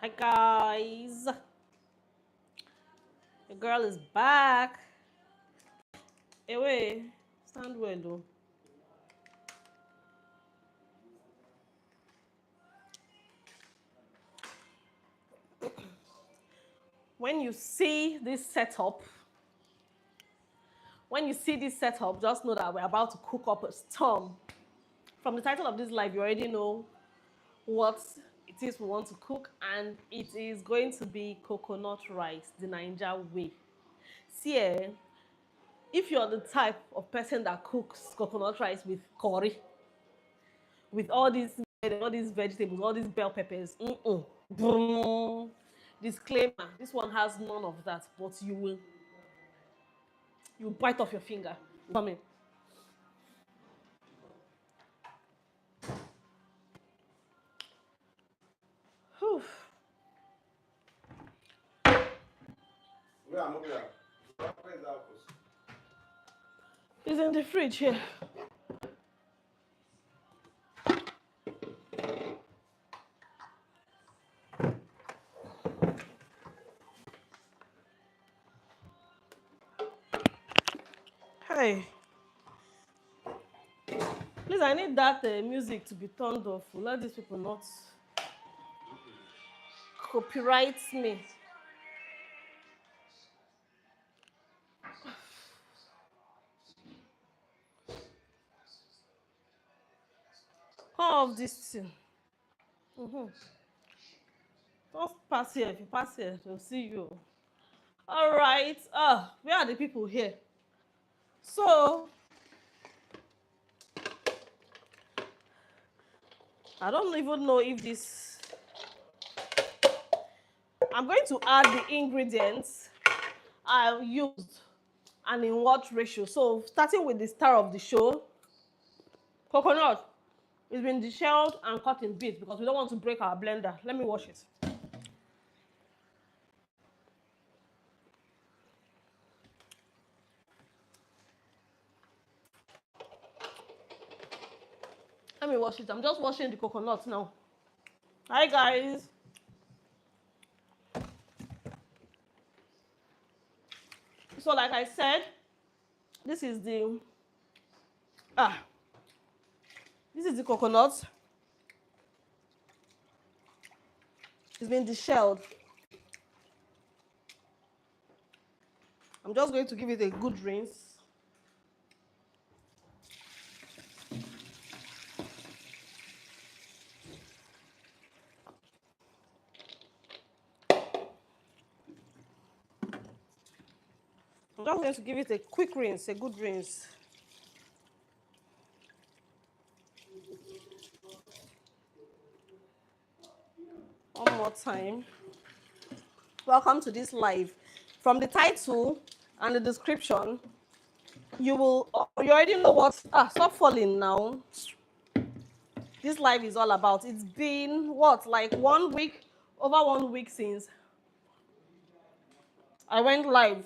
Hi guys, the girl is back. Away, stand well though. When you see this setup, just know that we're about to cook up a storm. From the title of this live, you already know what it is we want to cook, and it is going to be coconut rice, the Niger way. See, if you're the type of person that cooks coconut rice with curry, with all these vegetables, all these bell peppers, boom. Disclaimer: this one has none of that, but you bite off your finger. Come in. Whew. It's in the fridge here. Hey, please, I need that music to be turned off. Let these people not copyright me. Come off this thing. Mm-hmm. Don't pass here. If you pass here, they'll see you. All right. Where are the people here? So, I don't even know if this. I'm going to add the ingredients I used and in what ratio. So, starting with the star of the show, coconut. It's been deshelled and cut in bits because we don't want to break our blender. Let me wash it. Let me wash it. I'm just washing the coconut now. Hi guys. So like I said, this is the this is the coconut. It's been deshelled. I'm just going to give it a good rinse. I'm just going to give it a quick rinse, a good rinse. One more time. Welcome to this live. From the title and the description, you already know what. Stop falling now. This live is all about. It's been what, like 1 week, over 1 week since I went live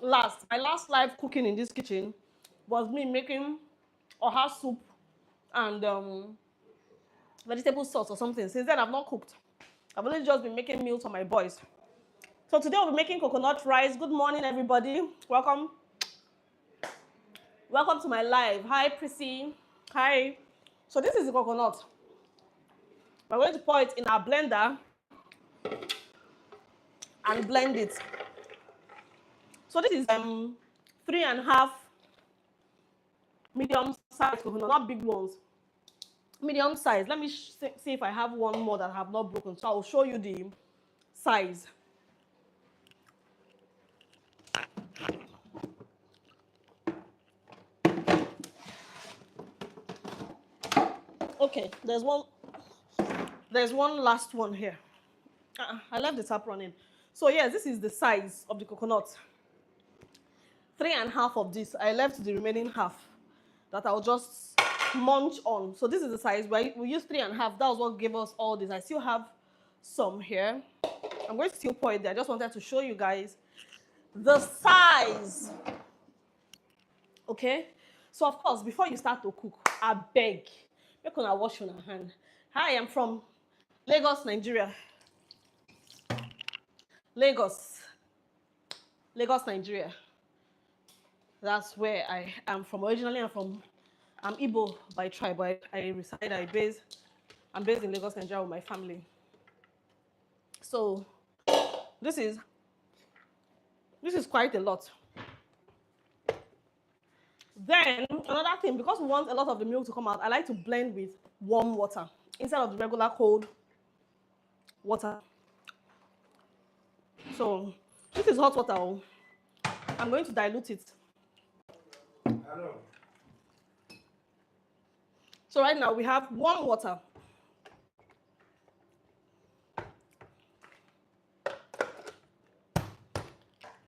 last. My last live cooking in this kitchen was me making oha soup and vegetable sauce or something. Since then, I've not cooked. I've only just been making meals for my boys. So today we'll be making coconut rice. Good morning, everybody. Welcome. Welcome to my live. Hi, Prissy. Hi. So this is the coconut. We're going to pour it in our blender and blend it. So this is 3.5 medium size coconut, not big ones. Medium size. Let me see if I have one more that I have not broken. So I'll show you the size. Okay, there's one last one here. I left the tap running. So yes, this is the size of the coconut. 3.5 of this. I left the remaining half that I'll just munch on. So this is the size. We use 3.5. That was what gave us all this. I still have some here. I'm going to still pour it there. I just wanted to show you guys the size. Okay? So of course, before you start to cook, I beg, make una wash your hand. Hi, I'm from Lagos, Nigeria. Lagos, Lagos, Nigeria. That's where I am from. Originally, I'm Igbo by tribe, but I'm based in Lagos, Nigeria with my family. So this is quite a lot. Then another thing, because we want a lot of the milk to come out, I like to blend with warm water instead of the regular cold water. So this is hot water. Oh. I'm going to dilute it. So right now we have warm water.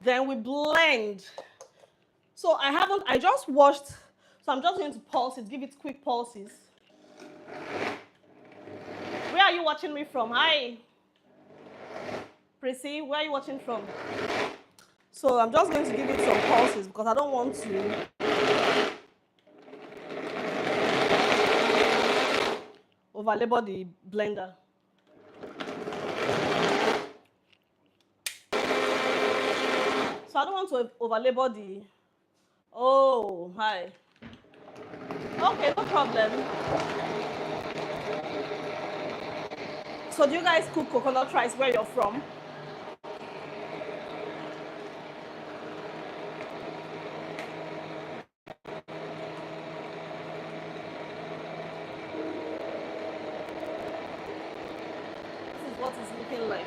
Then we blend. So I just washed, so I'm just going to pulse it, give it quick pulses. Where are you watching me from? Hi. Prissy, where are you watching from? So I'm just going to give it some pulses because I don't want to overlabor the blender. So I don't want to overlabor the... Oh, hi. Okay, no problem. So do you guys cook coconut rice where you're from? This is what it's looking like.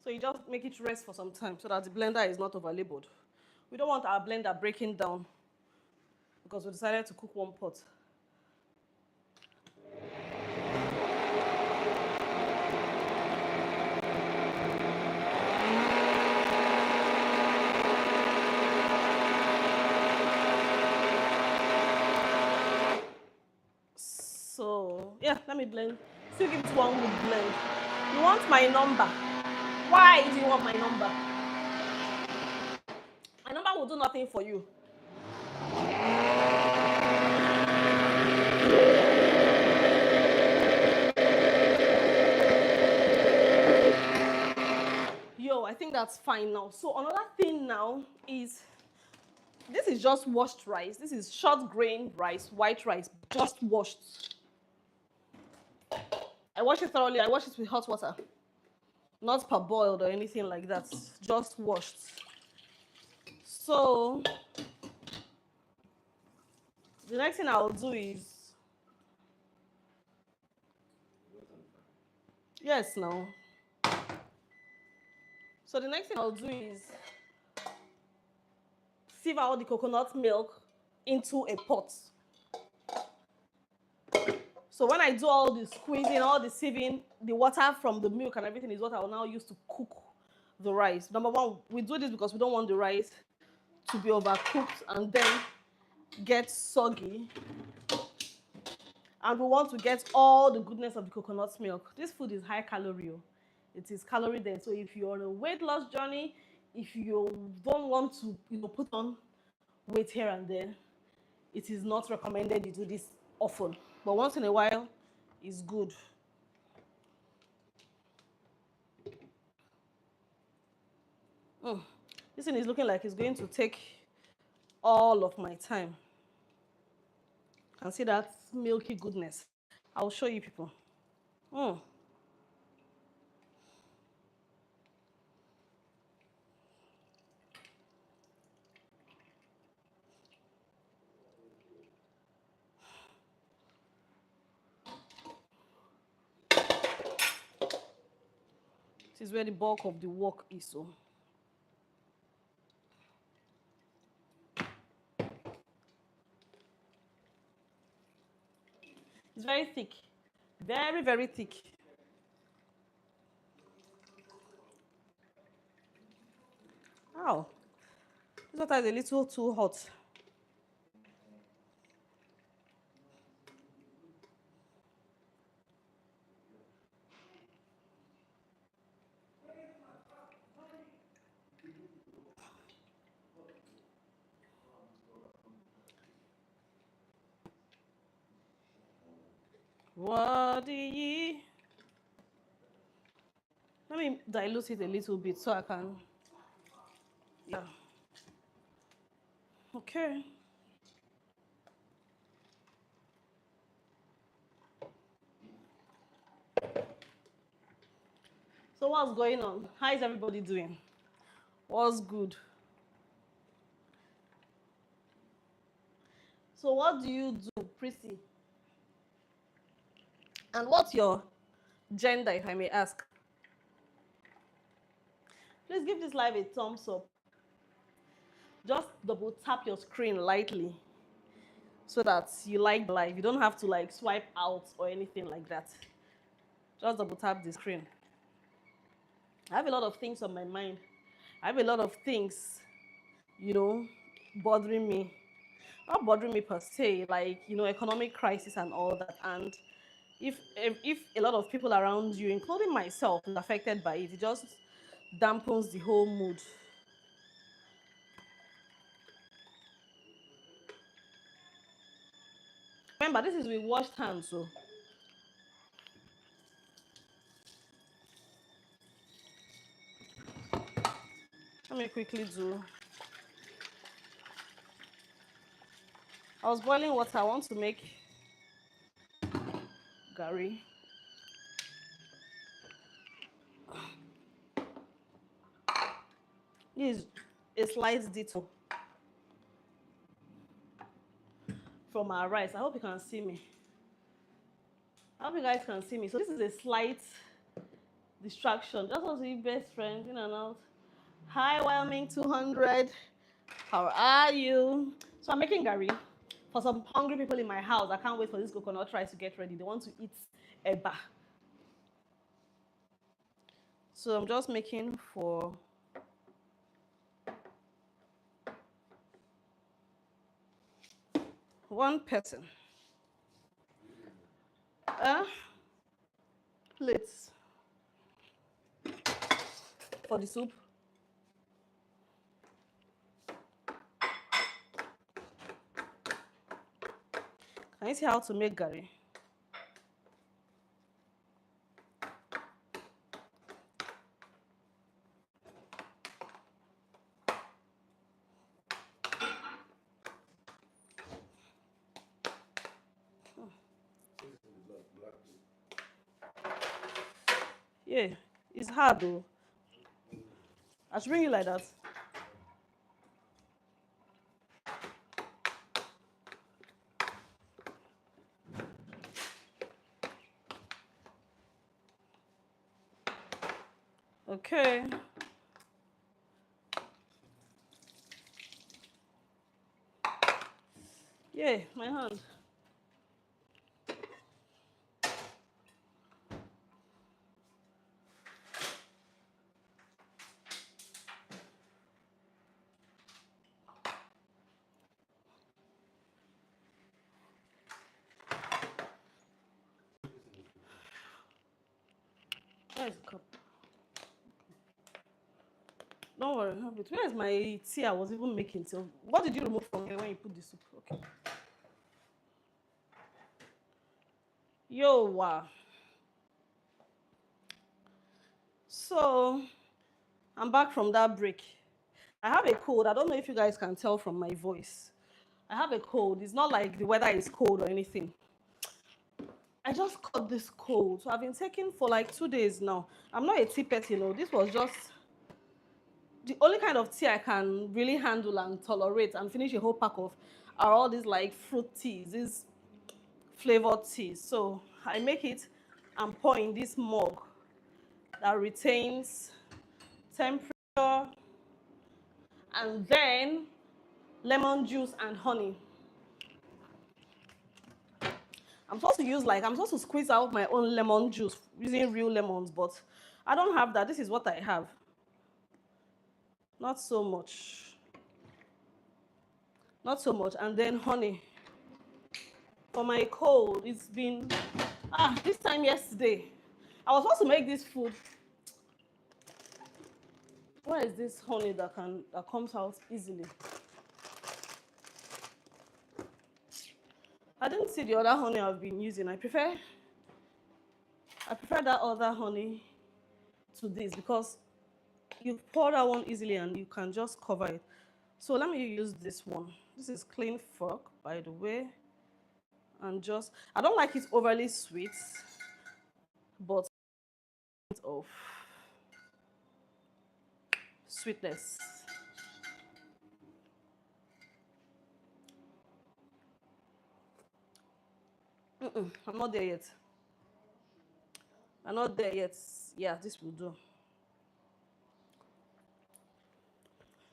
So you just make it rest for some time so that the blender is not overlabored. We don't want our blender breaking down because we decided to cook one pot. So yeah, let me blend. Still give it one good blend. You want my number? Why do you want my number? My number will do nothing for you. Yo, I think that's fine now. So another thing now is, this is just washed rice. This is short grain rice, white rice, just washed. I wash it thoroughly. I wash it with hot water. Not parboiled or anything like that. Just washed. So the next thing I'll do is, yes, no. So the next thing I'll do is sieve out the coconut milk into a pot. So when I do all the squeezing, all the sieving, the water from the milk and everything is what I will now use to cook the rice. Number one, we do this because we don't want the rice to be overcooked and then get soggy. And we want to get all the goodness of the coconut milk. This food is high calorie. It is calorie dense. So if you're on a weight loss journey, if you don't want to put on weight here and there, it is not recommended you do this often. But once in a while, it's good. This thing is looking like it's going to take all of my time. And see that milky goodness. I'll show you people. This is where the bulk of the work is. So it's very thick. Very, very thick. Ow. This water is a little too hot. Worthy ye. Let me dilute it a little bit so I can. Yeah. Okay. So what's going on? How is everybody doing? What's good? So what do you do, Prissy? And what's your gender, if I may ask? Please give this live a thumbs up. Just double tap your screen lightly so that you like the live. You don't have to like swipe out or anything like that. Just double tap the screen. I have a lot of things on my mind. I have a lot of things, you know, bothering me. Not bothering me per se, like, economic crisis and all that. And if a lot of people around you, including myself, is affected by it, it just dampens the whole mood. Remember, this is with washed hands, so let me quickly do. I was boiling water. I want to make gari. This is a slight detour from our rice. I hope you can see me. I hope you guys can see me. So this is a slight distraction. Just want to be best friends in and out. Hi, Wyoming 200. How are you? So I'm making gari for some hungry people in my house. I can't wait for this coconut rice to get ready. They want to eat eba. So I'm just making for one person. Plates for the soup. Can you see how to make gari? Yeah, it's hard though. I should bring you like that. Okay. Yeah, my hand. Where's the cup? Don't worry, have it. Where is my tea I was even making? So, what did you remove from here when you put the soup? Okay. Yo, wow. So, I'm back from that break. I have a cold. I don't know if you guys can tell from my voice. I have a cold. It's not like the weather is cold or anything. I just caught this cold. So I've been taking for like 2 days now. I'm not a tea pet, This was just the only kind of tea I can really handle and tolerate and finish a whole pack of are all these like fruit teas, these flavored teas. So I make it and pour in this mug that retains temperature and then lemon juice and honey. I'm supposed to squeeze out my own lemon juice using real lemons, but I don't have that. This is what I have. Not so much. Not so much. And then honey. For my cold, it's been, this time yesterday. I was supposed to make this food. Where is this honey that comes out easily? I didn't see the other honey I've been using. I prefer I prefer that other honey to this because you pour that one easily and you can just cover it. So let me use this one. This is clean fork, by the way. And just, I don't like it overly sweet, but of sweetness. I'm not there yet. I'm not there yet. Yeah, this will do.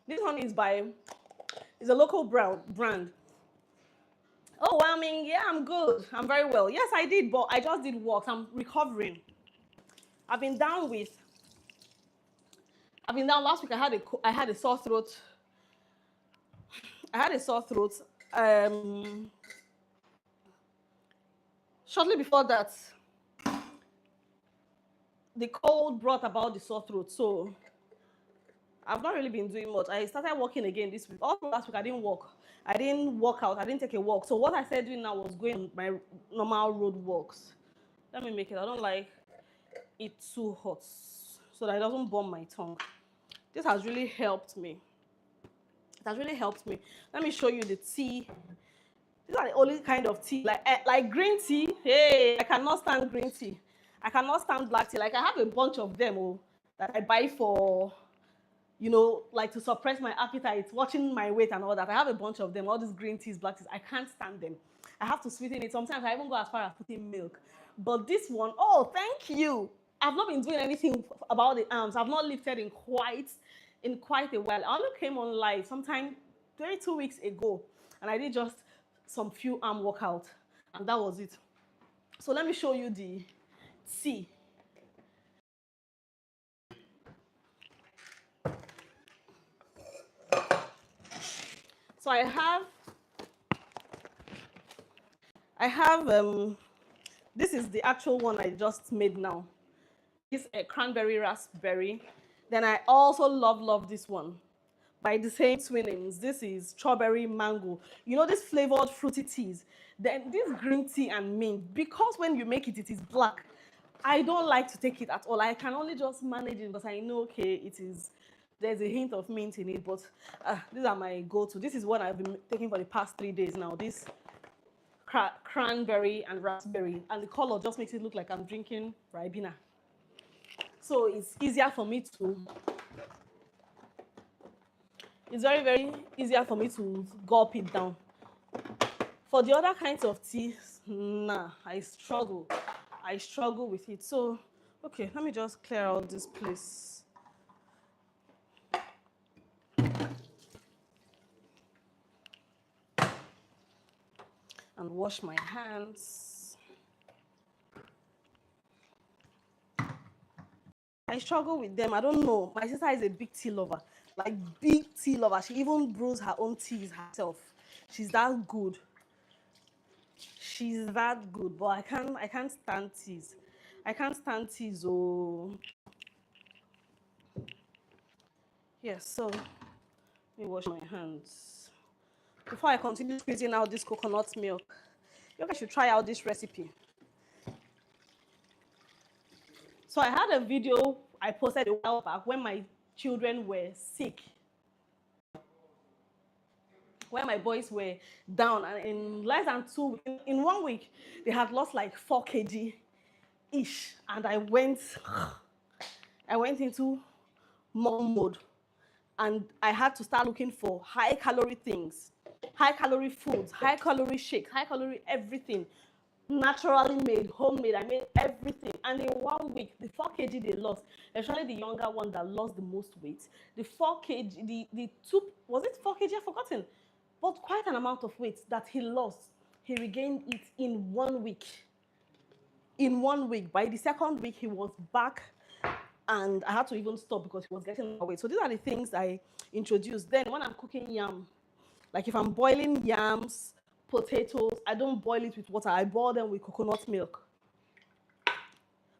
This one is by, it's a local brand. Oh, I mean, yeah, I'm good. I'm very well. Yes, I did, but I just did work. I'm recovering. I've been down with. I've been down last week. I had a sore throat. I had a sore throat. Um, Shortly before that, the cold brought about the sore throat. So I've not really been doing much. I started walking again this week. Also last week I didn't walk. I didn't walk out. I didn't take a walk. So what I started doing now was going on my normal road walks. Let me make it. I don't like it too hot so that it doesn't burn my tongue. This has really helped me. It has really helped me. Let me show you the tea. These are the only kind of tea, like green tea. Hey, I cannot stand green tea. I cannot stand black tea. Like I have a bunch of them that I buy for, like to suppress my appetite, watching my weight and all that. I have a bunch of them, all these green teas, black teas. I can't stand them. I have to sweeten it. Sometimes I even go as far as putting milk. But this one, oh, thank you. I've not been doing anything about the arms. I've not lifted in quite a while. I only came on live sometime 32 weeks ago, and I did just some few arm workout, and that was it. So let me show you the tea. So this is the actual one I just made now. This cranberry raspberry. Then I also love this one by the same twin names. This is strawberry mango. You know, these flavored fruity teas. Then this green tea and mint, because when you make it, it is black. I don't like to take it at all. I can only just manage it because I know, okay, there's a hint of mint in it, but these are my go-to. This is what I've been taking for the past 3 days now. This cranberry and raspberry, and the color just makes it look like I'm drinking Ribena. So it's easier for me to, it's very, very easier for me to gulp it down. For the other kinds of teas, nah, I struggle with it. So, okay, let me just clear out this place. And wash my hands. I struggle with them. I don't know. My sister is a big tea lover. Like, big tea lover. She even brews her own teas herself. She's that good. She's that good. But I can't stand teas. I can't stand teas. Oh. Yes, so let me wash my hands. Before I continue squeezing out this coconut milk, you guys should try out this recipe. So I had a video I posted a while back when my children were sick, when my boys were down, and in less than 2 weeks, in 1 week, they had lost like 4 kg ish, and I went into mom mode, and I had to start looking for high calorie things, high calorie foods, high calorie shakes, high calorie everything, naturally made, homemade. I made everything, and in 1 week, the 4 kg they lost, especially the younger one that lost the most weight, the 4 kg, the 2, was it 4 kg? I've forgotten, but quite an amount of weight that he lost, he regained it in 1 week. In 1 week, by the second week, he was back, and I had to even stop because he was getting overweight. So these are the things I introduced. Then when I'm cooking yam, like if I'm boiling yams, potatoes, I don't boil it with water. I boil them with coconut milk.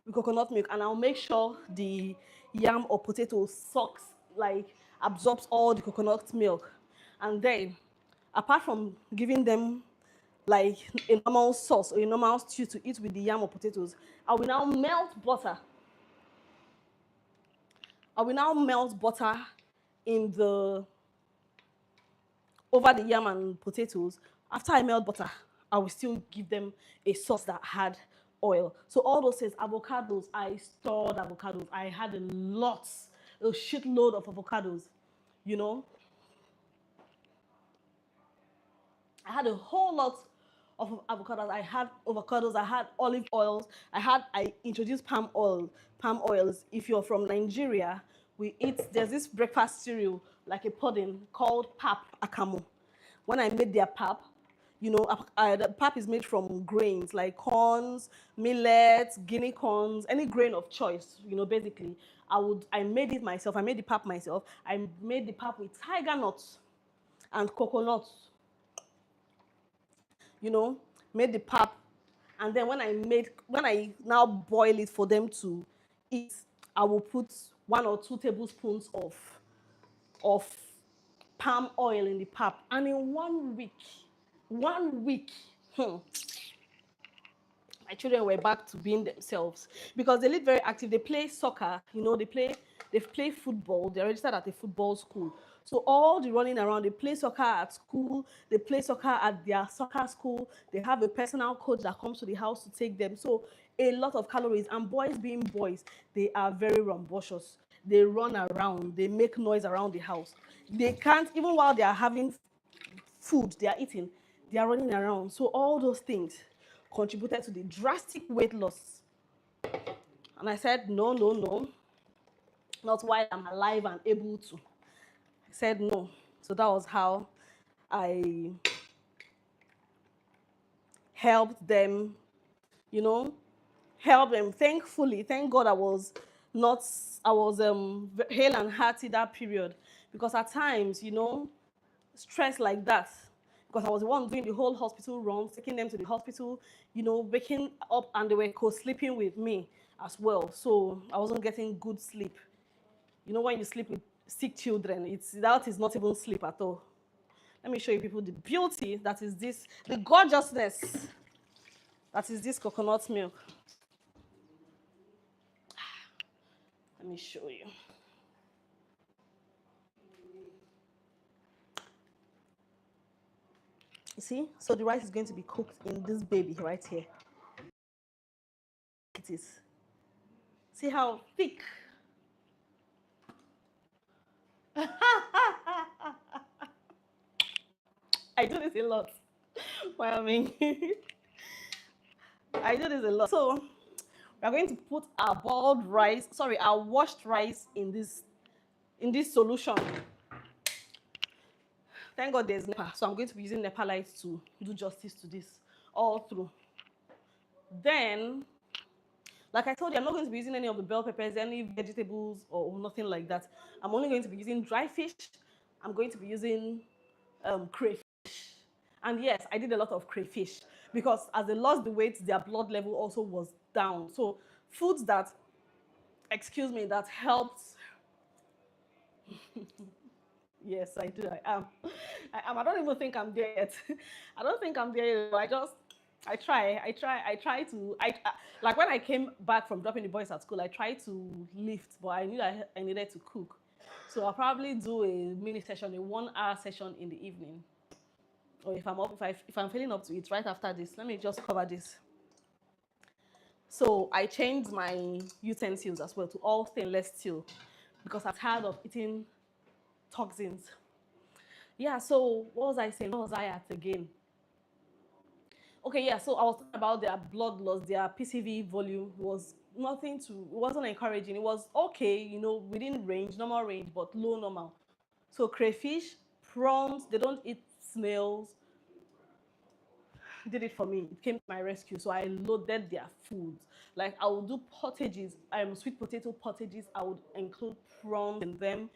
And I'll make sure the yam or potato sucks, like absorbs all the coconut milk. And then, apart from giving them like a normal sauce or a normal stew to eat with the yam or potatoes. I will now melt butter. I will now melt butter in the over the yam and potatoes. After I melt butter, I will still give them a sauce that had oil. So all those things, avocados, I stored avocados. I had a shitload of avocados, you know. I had a whole lot of avocados. I had olive oils. I introduced palm oils. If you're from Nigeria, there's this breakfast cereal, like a pudding called pap akamu. When I made their pap, the pap is made from grains like corns, millets, guinea corns, any grain of choice, basically. I made it myself. I made the pap myself. I made the pap with tiger nuts and coconuts, you know, made the pap, and then when I now boil it for them to eat, I will put 1 or 2 tablespoons of palm oil in the pap, and in 1 week, hmm, my children were back to being themselves because they live very active. They play soccer, they play football. They're registered at a football school. So all the running around, they play soccer at school, they play soccer at their soccer school. They have a personal coach that comes to the house to take them. So a lot of calories. And boys being boys, they are very rambunctious. They run around, they make noise around the house. They can't, even while they are having food they are eating, they are running around. So all those things contributed to the drastic weight loss. And I said, no, no, no, not while I'm alive and able to. I said no. So that was how I helped them, you know, help them. Thankfully, thank God I was hale and hearty that period. Because at times, stress like that, because I was the one doing the whole hospital run, taking them to the hospital, waking up, and they were co-sleeping with me as well. So I wasn't getting good sleep. When you sleep with sick children, that is not even sleep at all. Let me show you people the beauty the gorgeousness that is this coconut milk. Let me show you. You see? So the rice is going to be cooked in this baby right here. It is. See how thick? I do this a lot. Well, I mean, I do this a lot. So we're going to put our our washed rice in this solution. Thank God there's NEPA. So I'm going to be using NEPA lights to do justice to this all through. Then, like I told you, I'm not going to be using any of the bell peppers, any vegetables, or nothing like that. I'm only going to be using dry fish. I'm going to be using crayfish. And yes, I did a lot of crayfish because as they lost the weight, their blood level also was down. So foods that helped. Yes, I do. I am. I am. I don't even think I'm there yet. I don't think I'm there yet. I try to, like when I came back from dropping the boys at school, I tried to lift, but I knew I needed to cook. So I'll probably do a mini session, a 1 hour session in the evening. Or if I'm feeling up to it right after this, let me just cover this. So I changed my utensils as well to all stainless steel because I'm tired of eating toxins. Yeah, so what was I saying? What was I at again? Okay, yeah, so I was talking about their blood loss, their PCV volume wasn't encouraging. It was okay, within range, normal range, but low normal. So crayfish, prawns, they don't eat snails, did it for me. It came to my rescue. So I loaded their foods. Like I would do pottages, sweet potato pottages. I would include prawns in them.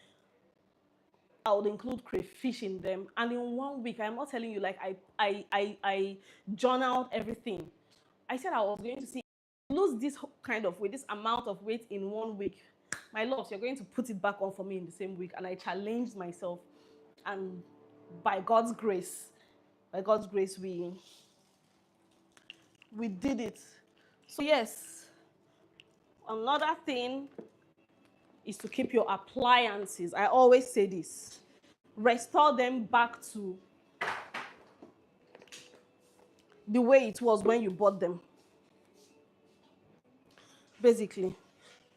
I would include crayfish in them. And in 1 week, I'm not telling you, like I journaled everything. I said I was going to lose this kind of weight, this amount of weight in 1 week. My loves, you're going to put it back on for me in the same week. And I challenged myself. And by God's grace, we we did it. So yes, another thing is to keep your appliances. I always say this. Restore them back to the way it was when you bought them. Basically,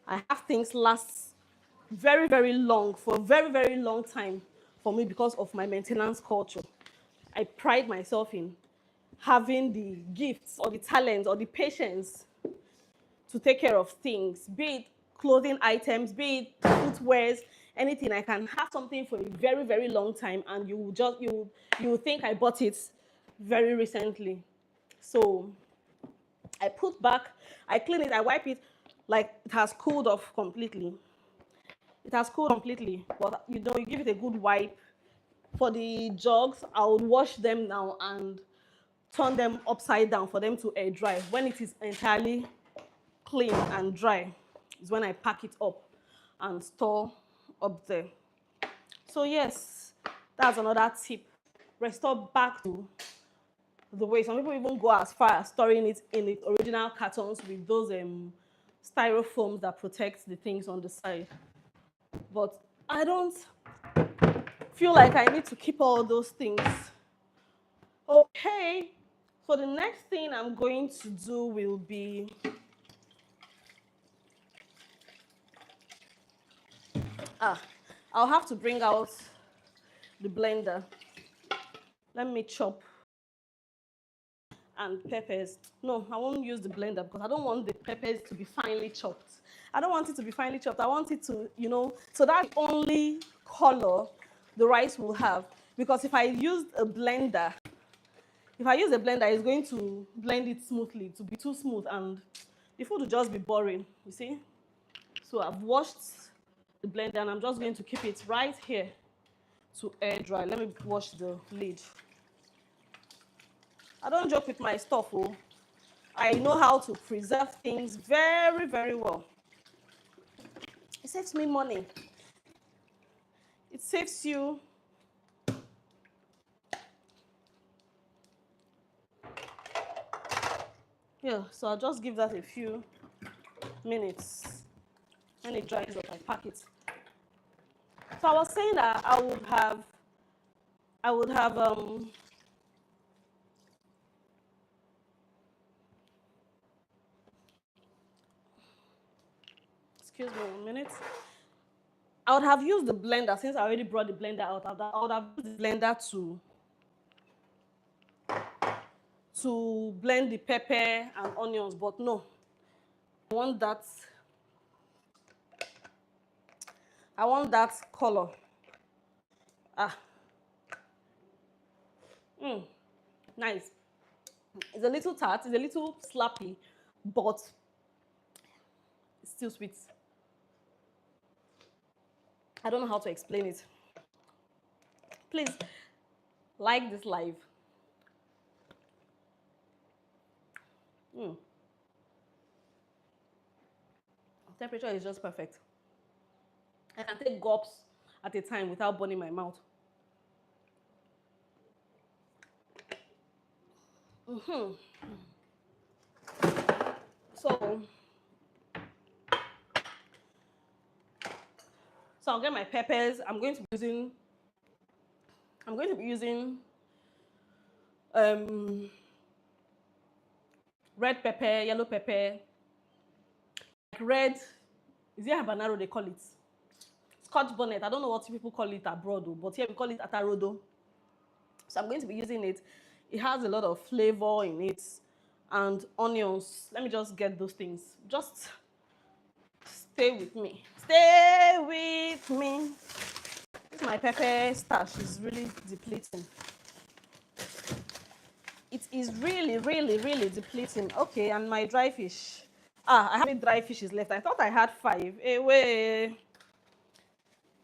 I have things last very, very long, for a very, very long time for me because of my maintenance culture. I pride myself in having the gifts or the talent or the patience to take care of things, be it clothing items, be it footwears, anything. I can have something for a very, very long time, and you think I bought it very recently. So I put back, I clean it, I wipe it, like it has cooled off completely. It has cooled completely, but you know, you give it a good wipe. For the jugs, I would wash them now and turn them upside down for them to air dry. When it is entirely clean and dry is when I pack it up and store up there. So yes, that's another tip. Restore back to the way. Some people even go as far as storing it in the original cartons with those styrofoams that protect the things on the side. But I don't feel like I need to keep all those things. Okay, so the next thing I'm going to do will be I'll have to bring out the blender. Let me chop and peppers. No, I won't use the blender because I don't want the peppers to be finely chopped. I don't want it to be finely chopped. I want it to, you know, so that's the only color the rice will have. Because if I use a blender, it's going to blend it smoothly, to be too smooth, and the food will just be boring, you see? So I've washed the blender and I'm just going to keep it right here to air dry. Let me wash the lid. I don't joke with my stuff, oh. I know how to preserve things very, very well. It saves me money. It saves you. Yeah, so I'll just give that a few minutes. When it dries up, I pack it. So I was saying that I would have excuse me 1 minute. I would have used the blender since I already brought the blender out. I would have used the blender to blend the pepper and onions, but no. I want that color. Ah. Nice. It's a little tart, it's a little slappy, but it's still sweet. I don't know how to explain it. Please like this live. Temperature is just perfect. I can take gulps at a time without burning my mouth. So I'll get my peppers. I'm going to be using red pepper, yellow pepper, like red. Is it habanero they call it? Scotch bonnet. I don't know what people call it abroad, but here we call it atarodo. So I'm going to be using it. It has a lot of flavor in it, and onions. Let me just get those things. Just stay with me. Stay with me. This my pepper stash is really depleting. It is really, really, really depleting. Okay, and my dry fish. I have 3 dry fishes left. I thought I had 5. Hey, wait.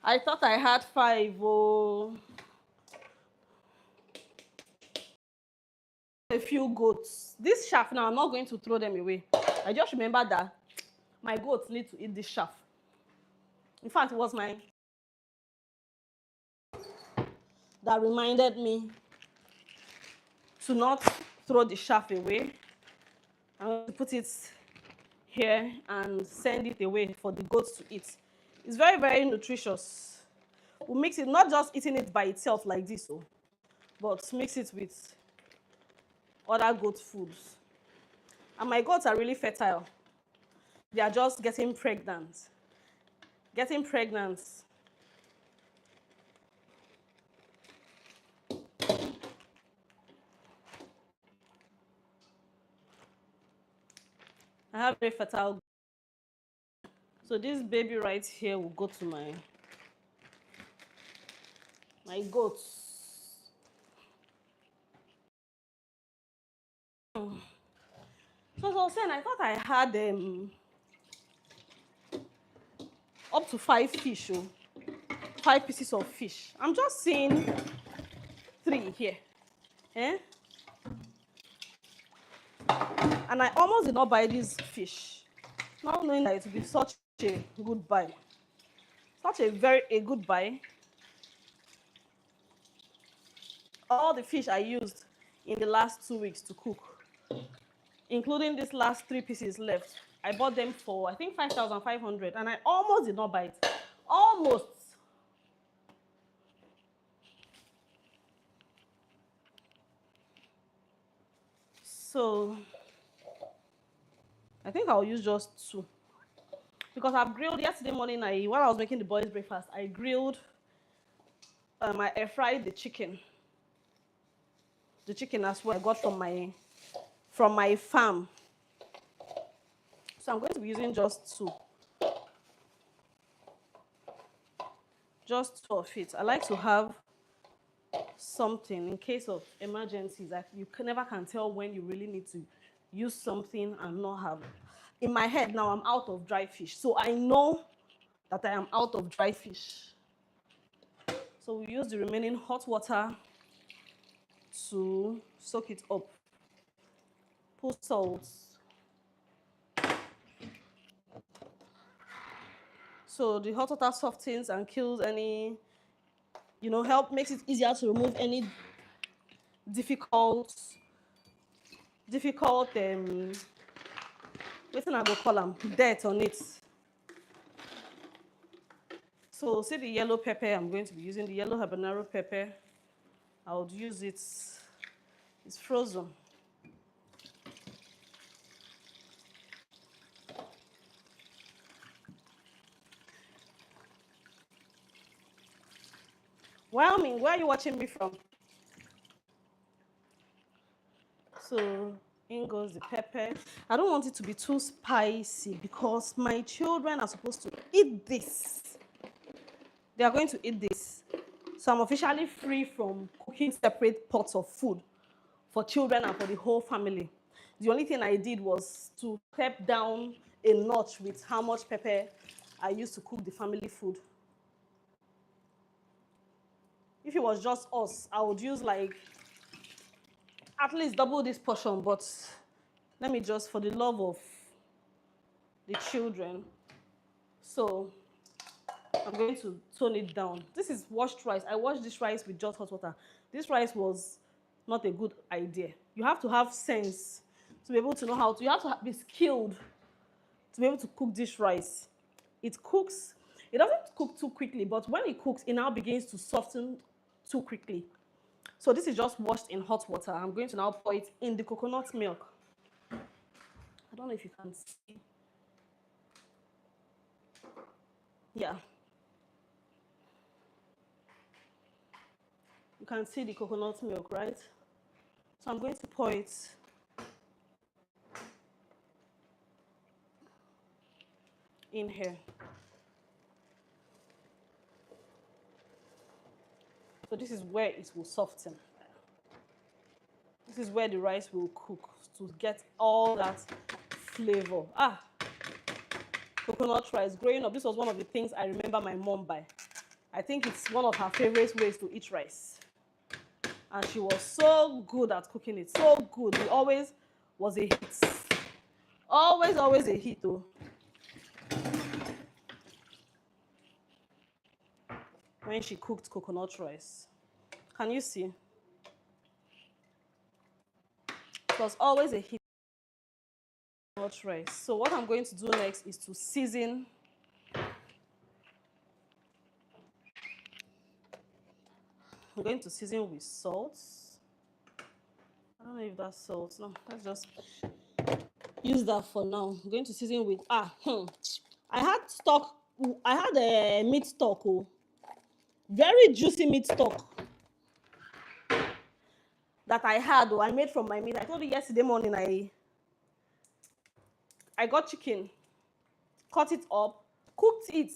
I thought I had 5. Oh. A few goats. This chaff now, I'm not going to throw them away. I just remember that my goats need to eat this chaff. In fact, it was mine that reminded me to not throw the chaff away. I'm going to put it here and send it away for the goats to eat. It's very, very nutritious. We'll mix it, not just eating it by itself like this, but mix it with other goat foods. And my goats are really fertile. They are just getting pregnant. Getting pregnant. I have very fertile. So this baby right here will go to my goats. So as I was saying, I thought I had up to 5 fish, 5 pieces of fish. I'm just seeing 3 here. Eh? And I almost did not buy this fish, not knowing that it would be such a good buy. Such a good buy. All the fish I used in the last 2 weeks to cook, including these last 3 pieces left, I bought them for, I think, 5,500, and I almost did not buy it. Almost. So I think I'll use just 2. Because I've grilled yesterday morning, while I was making the boys' breakfast, I grilled, I air fried the chicken. The chicken as well I got from my farm. So I'm going to be using just 2. Just 2 of it. I like to have something in case of emergencies. Like you never can tell when you really need to use something and not have it. In my head now, I'm out of dry fish. So I know that I am out of dry fish. So we use the remaining hot water to soak it up. Put salt. So the hot water softens and kills any, makes it easier to remove any difficult, what I go call them, dirt on it. So see the yellow pepper, I'm going to be using the yellow habanero pepper. I would use it, it's frozen. Wyoming, where are you watching me from? So in goes the pepper. I don't want it to be too spicy because my children are supposed to eat this. They are going to eat this. So I'm officially free from cooking separate pots of food for children and for the whole family. The only thing I did was to step down a notch with how much pepper I used to cook the family food. If it was just us, I would use like at least double this portion, but let me just, for the love of the children. So I'm going to tone it down. This is washed rice. I washed this rice with just hot water. This rice was not a good idea. You have to have sense to be able to know how to, you have to be skilled to be able to cook this rice. It cooks, it doesn't cook too quickly, but when it cooks, it now begins to soften too quickly. So this is just washed in hot water. I'm going to now pour it in the coconut milk. I don't know if you can see. Yeah. You can see the coconut milk, right? So I'm going to pour it in here. So this is where it will soften. This is where the rice will cook to get all that flavor. Coconut rice. Growing up, this was one of the things I remember my mom buy. I think it's one of her favorite ways to eat rice. And she was so good at cooking it. So good. It always was a hit. Always a hit, though. When she cooked coconut rice. Can you see? It was always a hit. coconut rice. So what I'm going to do next is to season. I'm going to season with salt. I don't know if that's salt. No, let's just use that for now. I'm going to season with I had stock. I had a meat stock. Oh, very juicy meat stock that I had. Oh, I made from my meat. I told you yesterday morning. I got chicken, cut it up, cooked it.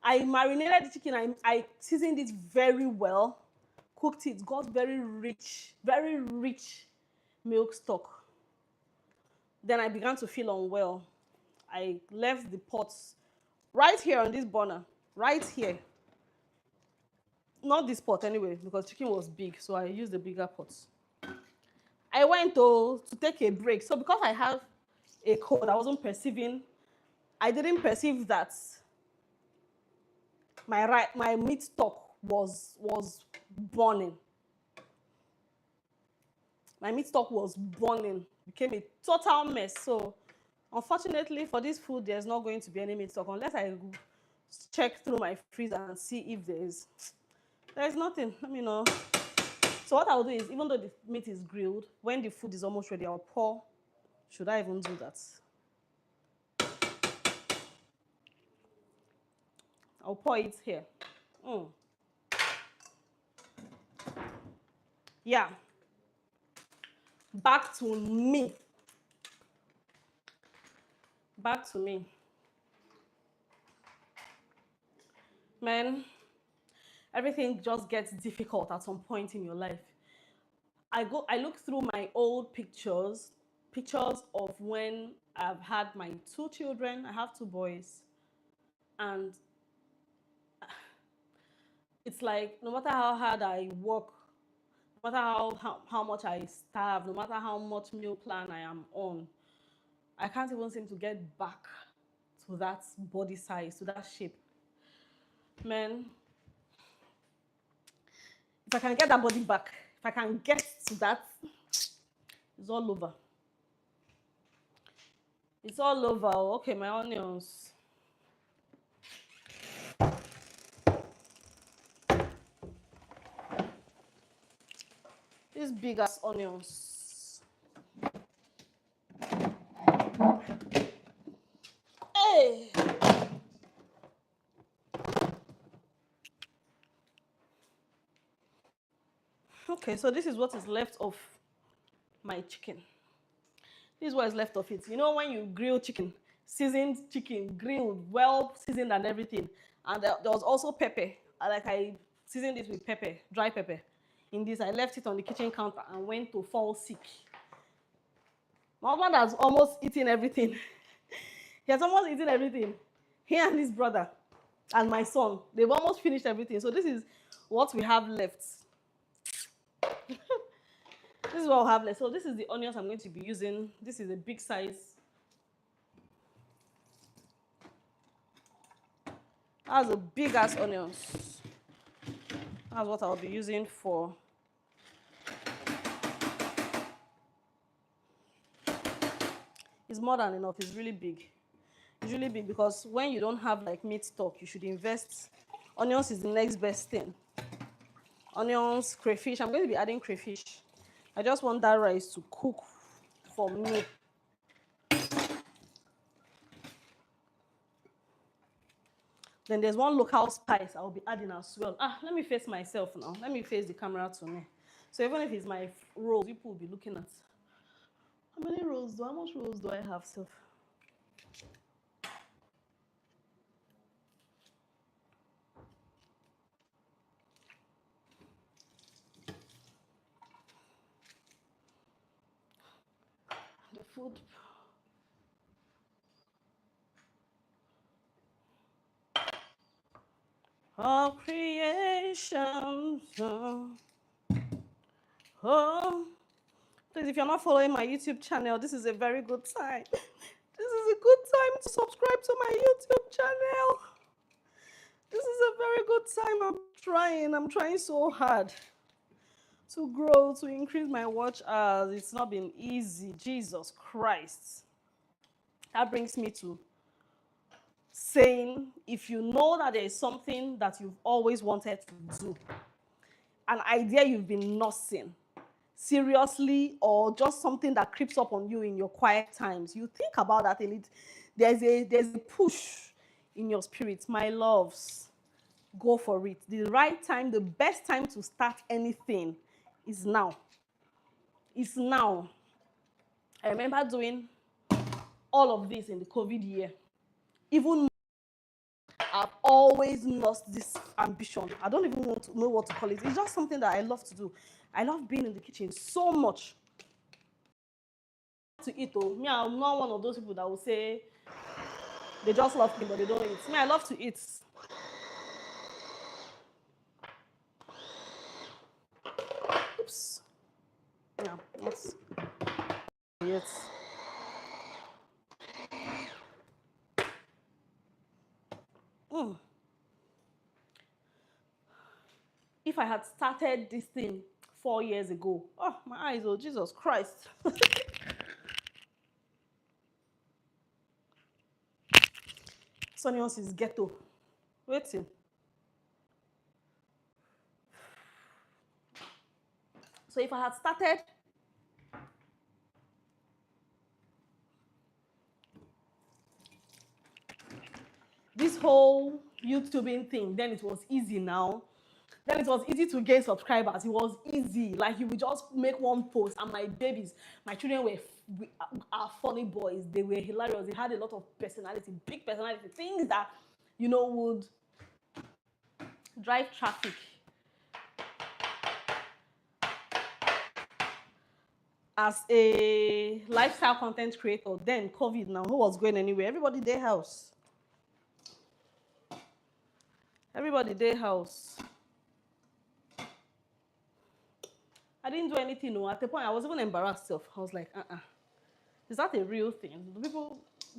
I marinated the chicken. I seasoned it very well, cooked it, got very rich milk stock. Then I began to feel unwell. I left the pots right here on this burner, right here. Not this pot anyway, because chicken was big, so I used the bigger pots. I went to take a break. So because I have a cold, I didn't perceive that my meat stock was burning. My meat stock was burning, became a total mess. So unfortunately for this food, there's not going to be any meat stock unless I check through my freezer and see if there's nothing. Let me know. So what I'll do is, even though the meat is grilled, when the food is almost ready, I'll pour. Should I even do that? I'll pour it here. Yeah. Back to me. Back to me. Man, everything just gets difficult at some point in your life. I look through my old pictures of when I've had my 2 children. I have 2 boys. And it's like, no matter how hard I work, no matter how much I starve, no matter how much meal plan I am on, I can't even seem to get back to that body size, to that shape. Man, if I can get that body back, if I can get to that, it's all over. It's all over. Okay, my onions. These big ass onions. Hey! Okay, so this is what is left of my chicken. This is what is left of it. You know when you grill chicken, seasoned chicken, grilled, well seasoned and everything. And there was also pepper. I seasoned it with pepper, dry pepper. In this, I left it on the kitchen counter and went to fall sick. My husband has almost eaten everything. He has almost eaten everything. He and his brother and my son, they've almost finished everything. So this is what we have left. This is what we have left. So this is the onions I'm going to be using. This is a big size. That's a big ass onions. That's what I'll be using for. It's more than enough. It's really big. It's really big because when you don't have like meat stock, you should invest. Onions is the next best thing. Onions, crayfish. I'm going to be adding crayfish. I just want that rice to cook for me. Then there's one local spice I'll be adding as well. Let me face myself now. Let me face the camera to me. So even if it's my rolls, people will be looking at. How much rolls do I have, self? The food. All creation. Oh, please, if you're not following my YouTube channel, this is a very good time. This is a good time to subscribe to my YouTube channel. This is a very good time. I'm trying so hard to grow, to increase my watch hours. It's not been easy. Jesus Christ. That brings me to saying, if you know that there is something that you've always wanted to do, an idea you've been nursing, seriously, or just something that creeps up on you in your quiet times, you think about that a little. There's a push in your spirit, my loves. Go for it. The right time, the best time to start anything is now. It's now. I remember doing all of this in the COVID year. Even I've always lost this ambition. I don't even want to know what to call it. It's just something that I love to do. I love being in the kitchen so much. To eat, though, me, I'm not one of those people that will say they just love cooking, but they don't eat. Me, I love to eat. Oops. Yeah, not yet. If I had started this thing 4 years ago, oh, my eyes, oh, Jesus Christ. Sonny else is ghetto. Waiting. So if I had started this whole YouTubing thing, then it was easy now. Then it was easy to gain subscribers. It was easy. Like, you would just make one post, and my babies, my children are funny boys. They were hilarious. They had a lot of personality, big personality, things that, would drive traffic. As a lifestyle content creator, then COVID now, who was going anywhere? Everybody their house. Everybody their house. I didn't do anything. No. At the point, I was even embarrassed of. I was like, is that a real thing?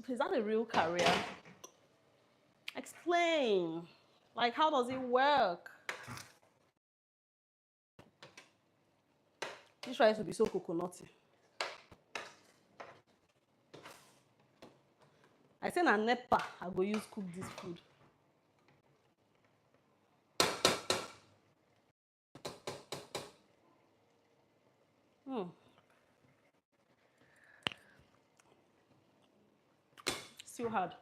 Is that a real career? Explain. Like, how does it work? You try to be so coconutty. I say na NEPA, I go use cook this food. Still hard.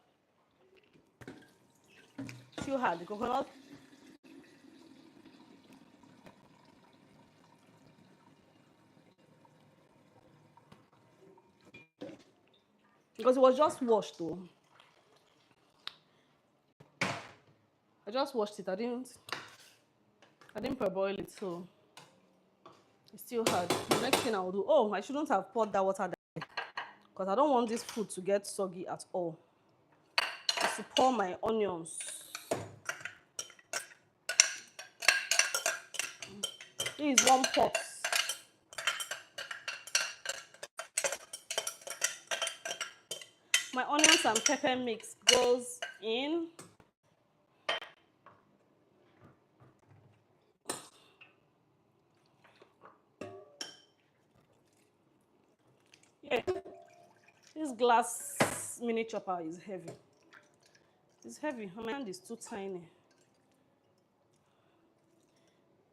Still hard. The coconut. Because it was just washed though. I just washed it. I didn't parboil it, so it's still hard. The next thing I will do, oh, I shouldn't have poured that water there because I don't want this food to get soggy at all. Is to pour my onions. This is 1 pot. My onions and pepper mix goes in. Yeah. This glass mini chopper is heavy. It's heavy. My hand is too tiny.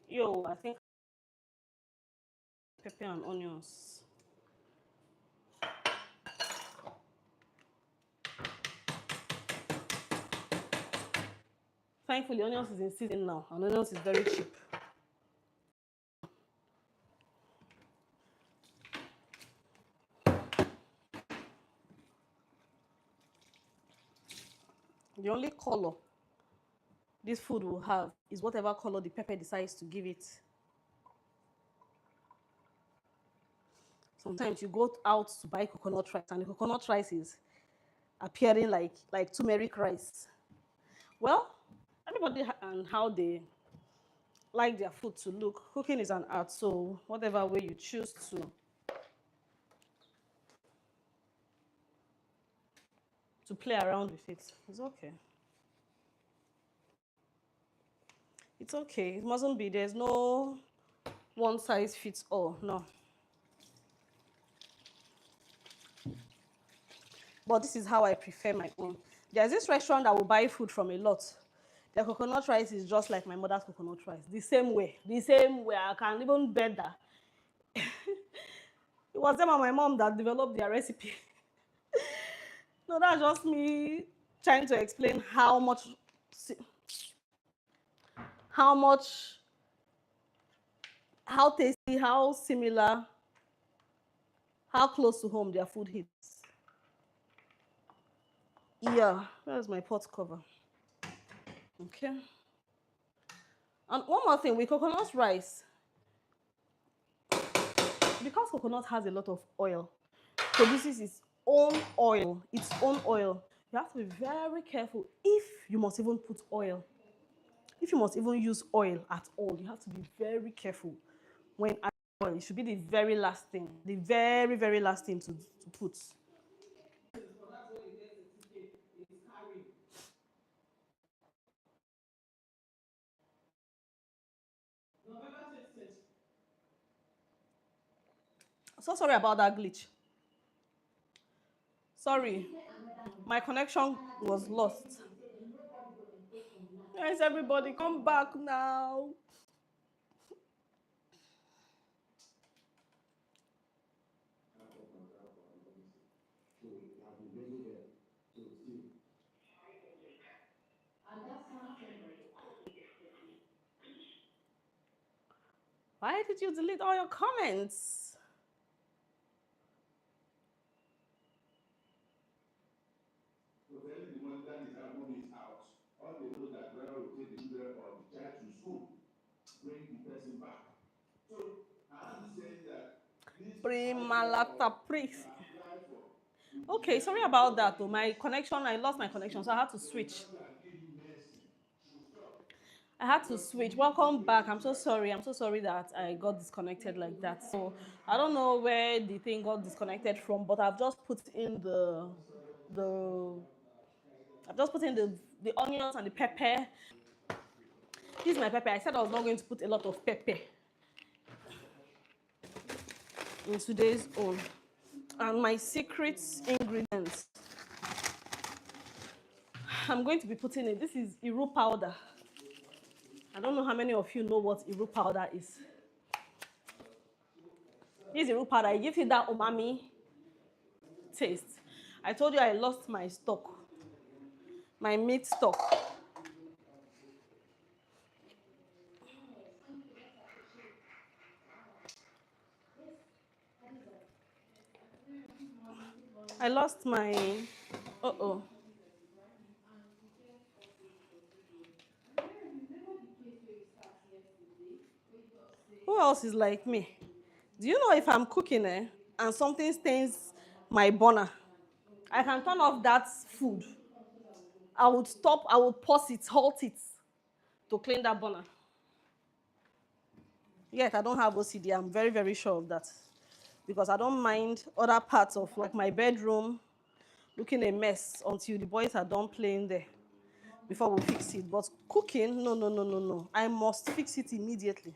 Yo, I think pepper and onions. Thankfully, onions is in season now, and onions is very cheap. The only color this food will have is whatever color the pepper decides to give it. Sometimes you go out to buy coconut rice, and the coconut rice is appearing like turmeric rice. Well, everybody and how they like their food to look. Cooking is an art, so whatever way you choose to play around with it, it's okay. It's okay. It mustn't be. There's no one size fits all. No. but this is how I prefer my own. There's this restaurant that will buy food from a lot. Their coconut rice is just like my mother's coconut rice. The same way. The same way. I can even bet that. It was them and my mom that developed their recipe. No, that's just me trying to explain how much, how tasty, how similar, how close to home their food hits. Yeah, that's my pot cover. Okay. And one more thing with coconut rice, because coconut has a lot of oil, produces its own oil, you have to be very careful if you must even put oil. If you must even use oil at all, you have to be very careful when adding oil. It should be the very last thing, the very, very last thing to put. So sorry about that glitch. Sorry, my connection was lost. Yes, everybody, come back now. Why did you delete all your comments? So early in the morning, that is how mommy is out. All they know that grandma will take the children or the child to school, bring the person back. So I have to say that this Primalata priest. Okay, sorry about that though. My connection, I lost my connection, so I had to switch. I had to switch. Welcome back. I'm so sorry. I'm so sorry that I got disconnected like that. So I don't know where the thing got disconnected from, but I've just put in the I've just put in the onions and the pepper. This is my pepper. I said I was not going to put a lot of pepper in today's own. And my secret ingredients, I'm going to be putting in. This is Iru powder. I don't know how many of you know what Iru powder is. This Iru powder, it gives you that umami taste. I told you I lost my stock, my meat stock. I lost my, uh-oh. Who else is like me? Do you know if I'm cooking and something stains my burner, I can turn off that food. I would stop, I would pause it, halt it to clean that burner. Yet I don't have OCD. I'm very, very sure of that. Because I don't mind other parts of like my bedroom looking a mess until the boys are done playing there before we fix it. But cooking, no, no, no, no, no. I must fix it immediately.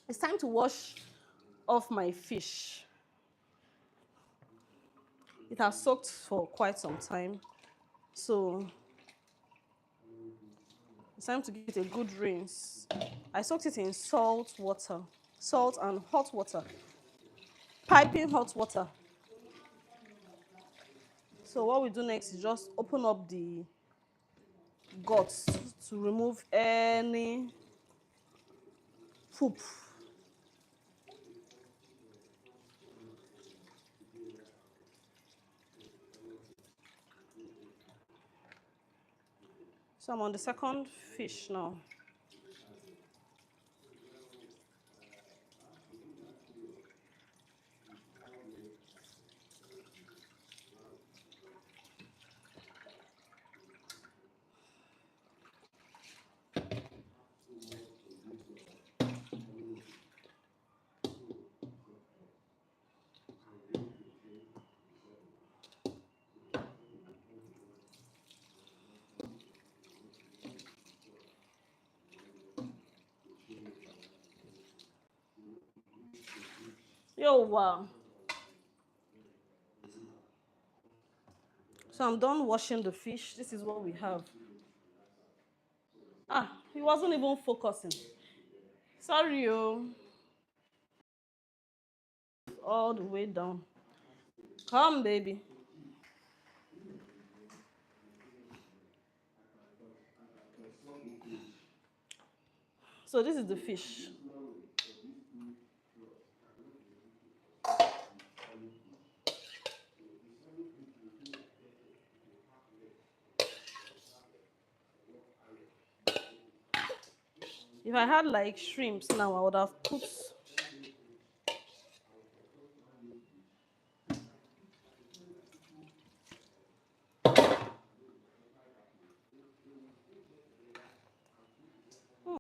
It's time to wash off my fish. It has soaked for quite some time. So it's time to give it a good rinse. I soaked it in salt water, salt and hot water, piping hot water. So what we do next is just open up the guts to remove any poop. So I'm on the second fish now. Yo, wow. So I'm done washing the fish. This is what we have. Ah, he wasn't even focusing. Sorry, yo. All the way down. Come, baby. So this is the fish. If I had like shrimps now, I would have put